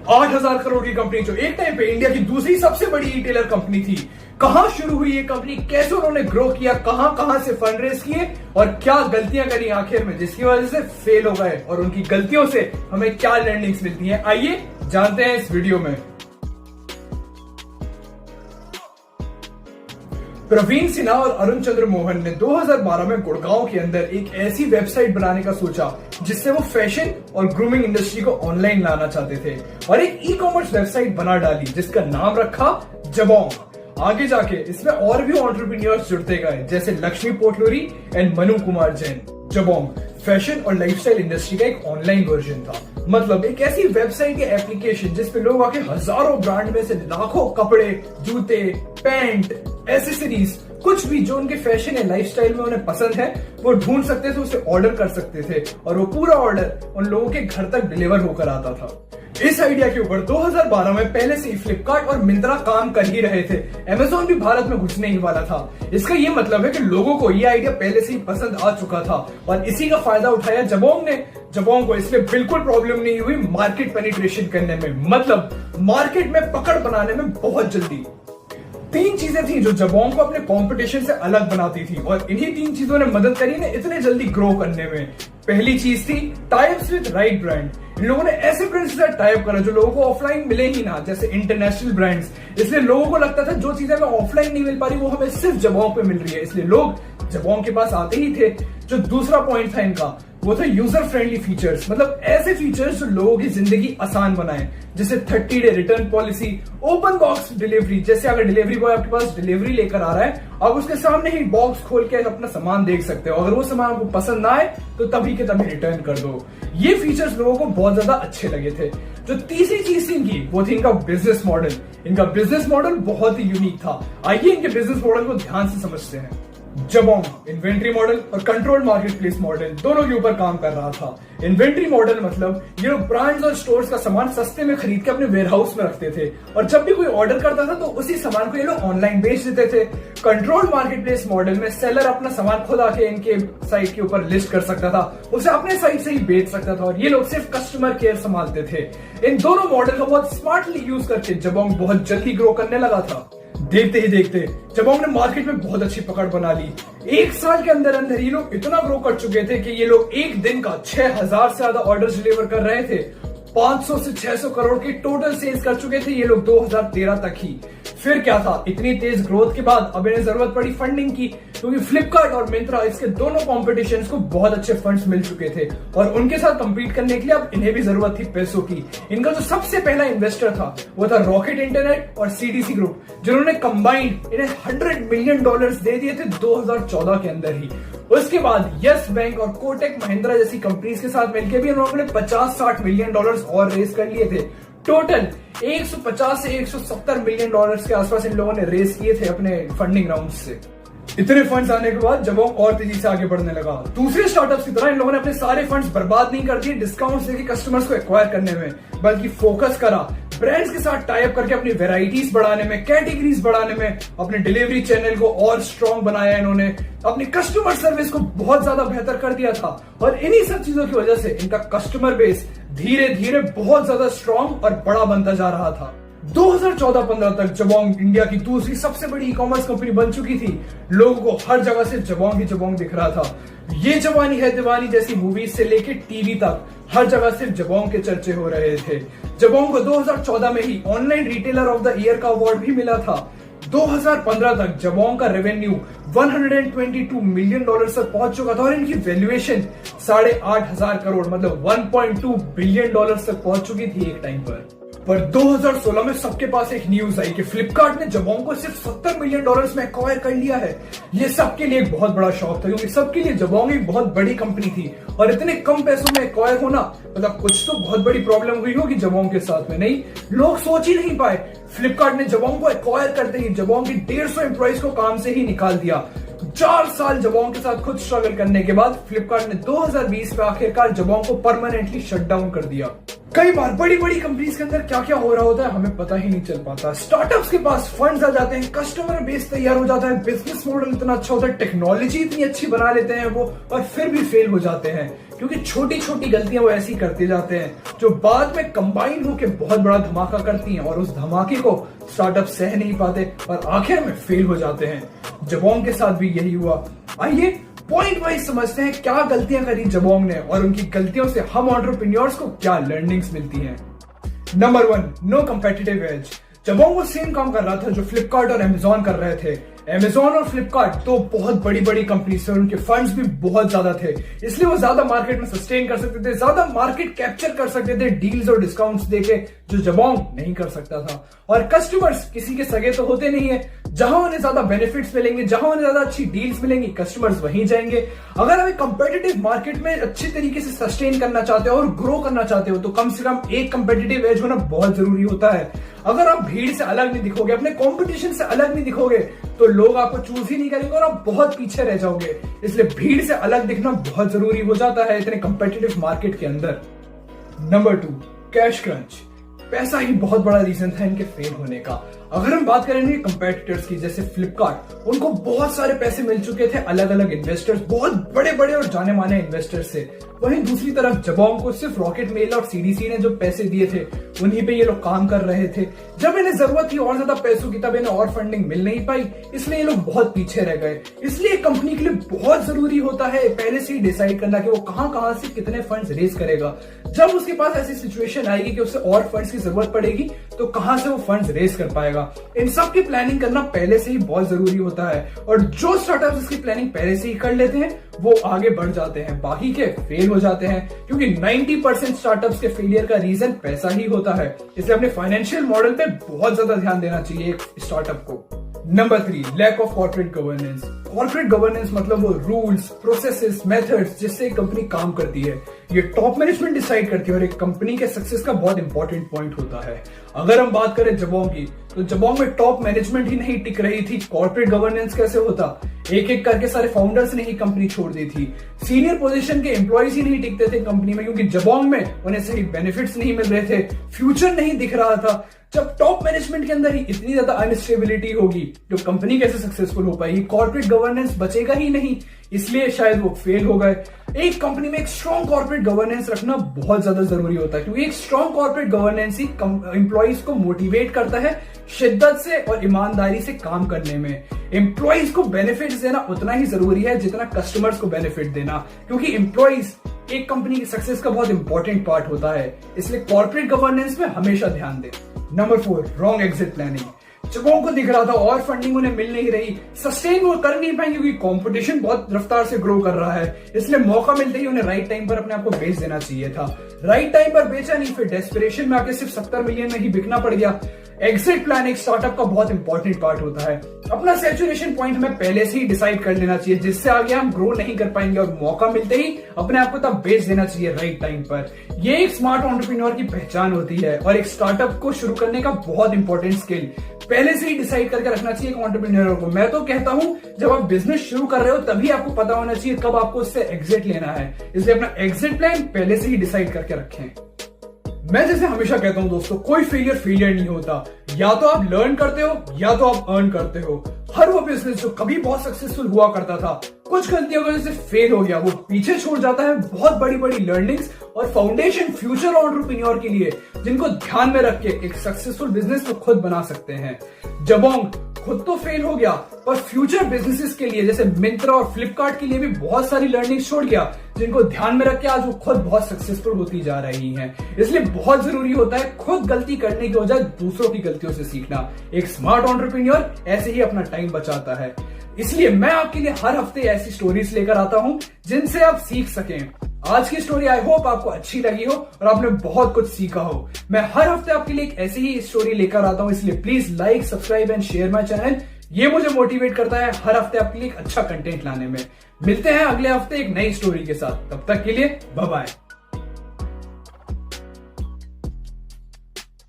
8,000 करोड़ की कंपनी जो एक टाइम पे इंडिया की दूसरी सबसे बड़ी रिटेलर कंपनी थी, कहां शुरू हुई ये कंपनी, कैसे उन्होंने ग्रो किया, कहां कहां से फंड रेज किए और क्या गलतियां करी आखिर में जिसकी वजह से फेल हो गए और उनकी गलतियों से हमें क्या लर्निंग्स मिलती हैं, आइए जानते हैं इस वीडियो में। प्रवीण सिन्हा और अरुण चंद्र मोहन ने 2012 में गुड़गांव के अंदर एक ऐसी वेबसाइट बनाने का सोचा जिससे वो फैशन और ग्रूमिंग इंडस्ट्री को ऑनलाइन लाना चाहते थे और एक ई कॉमर्स वेबसाइट बना डाली जिसका नाम रखा जबोंग। आगे जाके इसमें और भी एंटरप्रेन्योर्स जुड़ते गए जैसे लक्ष्मी पोटलूरी एंड मनु कुमार जैन। जबोंग फैशन और लाइफस्टाइल इंडस्ट्री का एक ऑनलाइन वर्जन था, मतलब एक ऐसी वेबसाइट या एप्लीकेशन जिसपे लोग आके हजारों ब्रांड में से लाखों कपड़े, जूते, पैंट, एसेसरीज, कुछ भी जो उनके फैशन या लाइफस्टाइल में उन्हें पसंद है वो ढूंढ सकते थे, उसे ऑर्डर कर सकते थे और वो पूरा ऑर्डर उन लोगों के घर तक डिलीवर होकर आता था। इस आइडिया के ऊपर 2012 में पहले से ही फ्लिपकार्ट और मिंत्रा काम कर ही रहे थे, अमेज़न भी भारत में घुसने ही वाला था। इसका ये मतलब है कि लोगों को ये आइडिया पहले से ही पसंद आ चुका था और इसी का फायदा उठाया जबोंग ने। जबोंग को इसलिए बिल्कुल प्रॉब्लम नहीं हुई मार्केट पेनिट्रेशन करने में, मतलब मार्केट में पकड़ बनाने में बहुत जल्दी। तीन चीजें थी जो जबोंग को अपने कंपटीशन से अलग बनाती थी और इन्हीं तीन चीजों ने मदद करी ने इतने जल्दी ग्रो करने में। पहली चीज थी टाइप्स विद राइट ब्रांड। इन लोगों ने ऐसे ब्रांड्स के साथ टाइप करा जो लोगों को ऑफलाइन मिले ही ना, जैसे इंटरनेशनल ब्रांड्स। इसलिए लोगों को लगता था जो चीजें हमें ऑफलाइन नहीं मिल पा रही वो हमें सिर्फ जबोंग पे मिल रही है, इसलिए लोग जबोंग के पास आते ही थे। जो दूसरा पॉइंट था इनका वो था यूजर फ्रेंडली फीचर्स, मतलब ऐसे फीचर्स जो लोगों की जिंदगी आसान बनाए, जैसे 30 day return policy, open box delivery, जैसे अगर डिलीवरी बॉय आपके पास डिलीवरी लेकर आ रहा है आप उसके सामने ही बॉक्स खोल के अपना सामान देख सकते हो, अगर वो सामान आपको पसंद ना आए तो तभी के तभी रिटर्न कर दो। ये फीचर्स लोगों को बहुत ज्यादा अच्छे लगे थे। जो तीसरी चीज थी इनकी वो थी इनका बिजनेस मॉडल। इनका बिजनेस मॉडल बहुत ही यूनिक था, आइए इनके बिजनेस मॉडल को ध्यान से समझते हैं। जबोंग इन्वेंट्री मॉडल और कंट्रोल मार्केट प्लेस मॉडल दोनों के ऊपर काम कर रहा था। इन्वेंट्री मॉडल मतलब ये लोग ब्रांड्स और स्टोर्स का सामान सस्ते में खरीद के अपने वेयरहाउस में रखते थे और जब भी कोई ऑर्डर करता था तो उसी सामान को ये लोग ऑनलाइन बेच देते थे। कंट्रोल मार्केट प्लेस मॉडल में सेलर अपना सामान खुद आके इनके साइट के ऊपर लिस्ट कर सकता था, उसे अपने साइट से ही बेच सकता था और ये लोग सिर्फ कस्टमर केयर संभालते थे। इन दोनों मॉडल का बहुत स्मार्टली यूज करके जबोंग बहुत जल्दी ग्रो करने लगा था। देखते ही देखते जबोंग ने मार्केट में बहुत अच्छी पकड़ बना ली। एक साल के अंदर अंदर ये लोग इतना ग्रो कर चुके थे कि ये लोग एक दिन का 6,000 से ज्यादा ऑर्डर डिलीवर कर रहे थे। 500 से 600 करोड़ की टोटल सेल्स कर चुके थे ये लोग 2013 तक ही। फिर क्या था, इतनी तेज ग्रोथ के बाद अब इन्हें जरूरत पड़ी फंडिंग की, क्योंकि फ्लिपकार्ट और मिंत्रा इसके दोनों कॉम्पिटिशंस को बहुत अच्छे फंड्स मिल चुके थे और उनके साथ कंपीट करने के लिए अब इन्हें भी जरूरत थी पैसों की। इनका जो सबसे पहला इन्वेस्टर था वो था रॉकेट इंटरनेट और सीडीसी ग्रुप, जिन्होंने कंबाइंड इन्हें $100 मिलियन दे दिए थे 2014 के अंदर ही। उसके बाद यस बैंक और कोटक महिंद्रा जैसी कंपनीज के साथ मिलकर भी उन्होंने 50-60 मिलियन डॉलर्स और रेज कर लिए थे। टोटल 150 से 170 मिलियन डॉलर्स के आसपास इन लोगों ने रेज किए थे अपने फंडिंग राउंड से। इतने फंड्स आने के बाद जबोंग और तेजी से आगे बढ़ने लगा। दूसरे स्टार्टअप्स की तरह इन लोगों ने अपने सारे फंड्स बर्बाद नहीं कर दिए डिस्काउंट्स देके कस्टमर्स को एक्वायर करने में, बल्कि फोकस करा ब्रांड्स के साथ टाई अप करके अपनी वेराइटीज बढ़ाने में, कैटेगरीज बढ़ाने में, अपने डिलीवरी चैनल को और स्ट्रॉन्ग बनाया इन्होंने, अपनी कस्टमर सर्विस को बहुत ज्यादा बेहतर कर दिया था और इन्हीं सब चीजों की वजह से इनका कस्टमर बेस धीरे धीरे बहुत ज्यादा स्ट्रॉन्ग और बड़ा बनता जा रहा था। 2014-15 तक जबोंग इंडिया की दूसरी सबसे बड़ी ई कॉमर्स कंपनी बन चुकी थी। लोगों को हर जगह से जबोंग ही जबोंग दिख रहा था। ये जवानी है दीवानी जैसी मूवीज से लेके टीवी तक हर जगह सिर्फ जबोंग के चर्चे हो रहे थे। जबोंग को 2014 में ही online retailer of the year का अवार्ड भी मिला था। 2015 तक जबोंग का रेवेन्यू $122 मिलियन तक पहुंच चुका था और इनकी वैल्यूएशन 8,500 करोड़ मतलब $1.2 बिलियन तक पहुंच चुकी थी एक टाइम पर 2016 में सबके पास एक न्यूज आई कि फ्लिपकार्ट ने जबोंग को सिर्फ $70 मिलियन में एक्वायर कर लिया है। ये सबके लिए एक बहुत बड़ा शॉक था, क्योंकि सबके लिए जबोंग एक बहुत बड़ी कंपनी थी और इतने कम पैसों में एक्वायर होना मतलब कुछ तो बहुत बड़ी प्रॉब्लम हुई होगी जबोंग के साथ में। नहीं, लोग सोच ही नहीं पाए। फ्लिपकार्ट ने जबोंग को एक्वायर करते ही जबोंग की 150 एम्प्लॉइज को काम से ही निकाल दिया। 4 साल जबोंग के साथ खुद स्ट्रगल करने के बाद फ्लिपकार्ट ने 2020 में आखिरकार जबोंग को परमानेंटली शट डाउन कर दिया। कई बार बड़ी बड़ी कंपनीज के अंदर क्या क्या हो रहा होता है हमें पता ही नहीं चल पाता। स्टार्टअप्स के पास फंड्स आ जाते हैं, कस्टमर बेस तैयार हो जाता है, बिजनेस मॉडल इतना अच्छा होता है, टेक्नोलॉजी इतनी अच्छी बना लेते हैं वो, और फिर भी फेल हो जाते हैं क्योंकि छोटी छोटी गलतियां वो ऐसी करते जाते हैं जो बाद में कंबाइन होकर बहुत बड़ा धमाका करती हैं और उस धमाके को स्टार्टअप सह नहीं पाते और आखिर में फेल हो जाते हैं। जबोंग के साथ भी यही हुआ। आइए पॉइंट वाइज समझते हैं क्या गलतियां करी जबोंग ने और उनकी गलतियों से हम एंटरप्रेन्योर्स को क्या लर्निंग्स मिलती हैं। Number 1, no competitive edge. Jabong वो सेम काम कर रहा था जो फ्लिपकार्ट और अमेजॉन कर रहे थे। अमेजॉन और फ्लिपकार्ट तो बहुत बड़ी बड़ी कंपनीज थे और उनके फंड्स भी बहुत ज्यादा थे, इसलिए वो ज्यादा मार्केट में सस्टेन कर सकते थे, ज्यादा मार्केट कैप्चर कर सकते थे डील्स और डिस्काउंट्स देके, जो जबोंग नहीं कर सकता था। और कस्टमर्स किसी के सगे तो होते नहीं है, जहां उन्हें ज्यादा बेनिफिट्स मिलेंगे, जहां उन्हें ज्यादा अच्छी डील्स मिलेंगी, कस्टमर्स वहीं जाएंगे। अगर हमें कंपेटिटिव मार्केट में अच्छे तरीके से सस्टेन करना चाहते हो और ग्रो करना चाहते हो तो कम से कम एक कंपेटिटिव एज होना बहुत जरूरी होता है। अगर आप भीड़ से अलग नहीं दिखोगे, अपने कंपटीशन से अलग नहीं दिखोगे, तो लोग आपको चूज ही नहीं करेंगे और आप बहुत पीछे रह जाओगे। इसलिए भीड़ से अलग दिखना बहुत जरूरी हो जाता है इतने कंपेटिटिव मार्केट के अंदर। Number 2, cash crunch. पैसा ही बहुत बड़ा रीजन था इनके फेल होने का। अगर हम बात करेंगे कंपेटिटर्स की, जैसे फ्लिपकार्ट, उनको बहुत सारे पैसे मिल चुके थे अलग अलग इन्वेस्टर्स, बहुत बड़े बड़े और जाने माने इन्वेस्टर्स से। वहीं दूसरी तरफ जबोंग को सिर्फ रॉकेट मेल और सीडीसी ने जो पैसे दिए थे उन्हीं पे ये लोग काम कर रहे थे। जब इन्हें जरूरत थी और ज्यादा पैसों की तब इन्हें और फंडिंग मिल नहीं पाई, इसलिए ये लोग बहुत पीछे रह गए। इसलिए कंपनी के लिए बहुत जरूरी होता है पहले से ही डिसाइड करना कि वो कहां से कितने फंड्स रेज करेगा। जब उसके पास ऐसी सिचुएशन आएगी कि उसे और फंड्स की जरूरत पड़ेगी तो कहां से वो फंड्स रेज कर पाएगा। इन सब की प्लानिंग करना पहले से ही बहुत जरूरी होता है और जो स्टार्टअप्स इसकी प्लानिंग पहले से ही कर लेते हैं वो आगे बढ़ जाते हैं, बाकी के फेल हो जाते हैं, क्योंकि 90% स्टार्टअप्स के फेलियर का रीजन पैसा ही होता है। इसलिए अपने फाइनेंशियल मॉडल पे बहुत ज्यादा ध्यान देना चाहिए एक स्टार्टअप को। Number 3, lack of corporate governance. Corporate governance मतलब वो रूल्स, प्रोसेसेस, मेथड्स जिससे एक कंपनी काम करती है, ये टॉप मैनेजमेंट डिसाइड करती है और एक कंपनी के सक्सेस का बहुत इंपॉर्टेंट पॉइंट होता है। अगर हम बात करें जबोंग की, तो जबोंग में टॉप मैनेजमेंट ही नहीं टिक रही थी, कॉर्पोरेट गवर्नेंस कैसे होता? एक एक करके सारे फाउंडर्स ने ही कंपनी छोड़ दी थी। सीनियर पोजीशन के एम्प्लॉयज ही नहीं टिकते थे कंपनी में, क्योंकि जबोंग में उन्हें सही बेनिफिट्स नहीं मिल रहे थे, फ्यूचर नहीं दिख रहा था। जब टॉप मैनेजमेंट के अंदर ही इतनी ज्यादा अनस्टेबिलिटी होगी तो कंपनी कैसे सक्सेसफुल हो पाएगी? कॉर्पोरेट गवर्नेंस बचेगा ही नहीं, इसलिए शायद वो फेल हो गए। एक कंपनी में एक स्ट्रॉन्ग कॉर्पोरेट गवर्नेंस रखना बहुत ज्यादा जरूरी होता है, क्योंकि एक स्ट्रॉन्ग कॉर्पोरेट गवर्नेंस ही एम्प्लॉयज को मोटिवेट करता है शिद्दत से और ईमानदारी से काम करने में। एम्प्लॉयज को बेनिफिट्स देना उतना ही जरूरी है जितना कस्टमर्स को बेनिफिट देना, क्योंकि एम्प्लॉयज एक कंपनी की सक्सेस का बहुत इंपॉर्टेंट पार्ट होता है। इसलिए कॉर्पोरेट गवर्नेंस में हमेशा ध्यान दें। Number 4, wrong exit planning. Jabong को दिख रहा था और फंडिंग उन्हें मिल नहीं रही, सस्टेन वो कर नहीं पाएंगे क्योंकि कंपटीशन बहुत रफ्तार से ग्रो कर रहा है। इसलिए मौका मिलते ही उन्हें राइट टाइम पर अपने आप को बेच देना चाहिए था। राइट टाइम पर बेचा नहीं, फिर डेस्परेशन में आके सिर्फ 70 मिलियन में ही बिकना पड़ गया। एग्जिट प्लान एक स्टार्टअप का बहुत इंपॉर्टेंट पार्ट होता है। अपना सैचुरेशन पॉइंट हमें पहले से ही डिसाइड कर लेना चाहिए, जिससे आगे हम ग्रो नहीं कर पाएंगे और मौका मिलते ही अपने आप को तब बेच देना चाहिए राइट टाइम पर। ये एक स्मार्ट एंटरप्रेन्योर की पहचान होती है और एक स्टार्टअप को शुरू करने का बहुत इंपॉर्टेंट स्किल पहले से ही डिसाइड करके रखना चाहिए एक एंटरप्रेन्योर को। मैं तो कहता हूं जब आप बिजनेस शुरू कर रहे हो तभी आपको पता होना चाहिए कब आपको उससे एग्जिट लेना है, इसलिए अपना एग्जिट प्लान पहले से ही डिसाइड करके रखें। मैं जैसे हमेशा कहता हूं दोस्तों, कोई फेलियर नहीं होता, या तो आप लर्न करते हो या तो आप अर्न करते हो। हर वो बिजनेस जो कभी बहुत सक्सेसफुल हुआ करता था, कुछ गलतियों की वजह से फेल हो गया, वो पीछे छोड़ जाता है बहुत बड़ी बड़ी लर्निंग्स और फाउंडेशन फ्यूचर एंटरप्रेन्योर के लिए, जिनको ध्यान में रख के एक सक्सेसफुल बिजनेस को खुद बना सकते हैं। जबोंग खुद तो फेल हो गया पर फ्यूचर बिजनेसेस के लिए जैसे मिंत्रा और फ्लिपकार्ट के लिए भी बहुत सारी लर्निंग छोड़ गया, जिनको ध्यान में रख के आज वो खुद बहुत सक्सेसफुल होती जा रही हैं। इसलिए बहुत जरूरी होता है खुद गलती करने की बजाय दूसरों की गलतियों से सीखना। एक स्मार्ट एंटरप्रेन्योर ऐसे ही अपना टाइम बचाता है। इसलिए मैं आपके लिए हर हफ्ते ऐसी स्टोरीज लेकर आता हूं जिनसे आप सीख सकें। आज की स्टोरी आई होप आपको अच्छी लगी हो और आपने बहुत कुछ सीखा हो। मैं हर हफ्ते आपके लिए एक ऐसी ही स्टोरी लेकर आता हूं, इसलिए please like, subscribe and share my channel. ये मुझे मोटिवेट करता है हर हफ्ते आपके लिए एक अच्छा कंटेंट लाने में। मिलते हैं अगले हफ्ते एक नई स्टोरी के साथ, तब तक के लिए बाय बाय।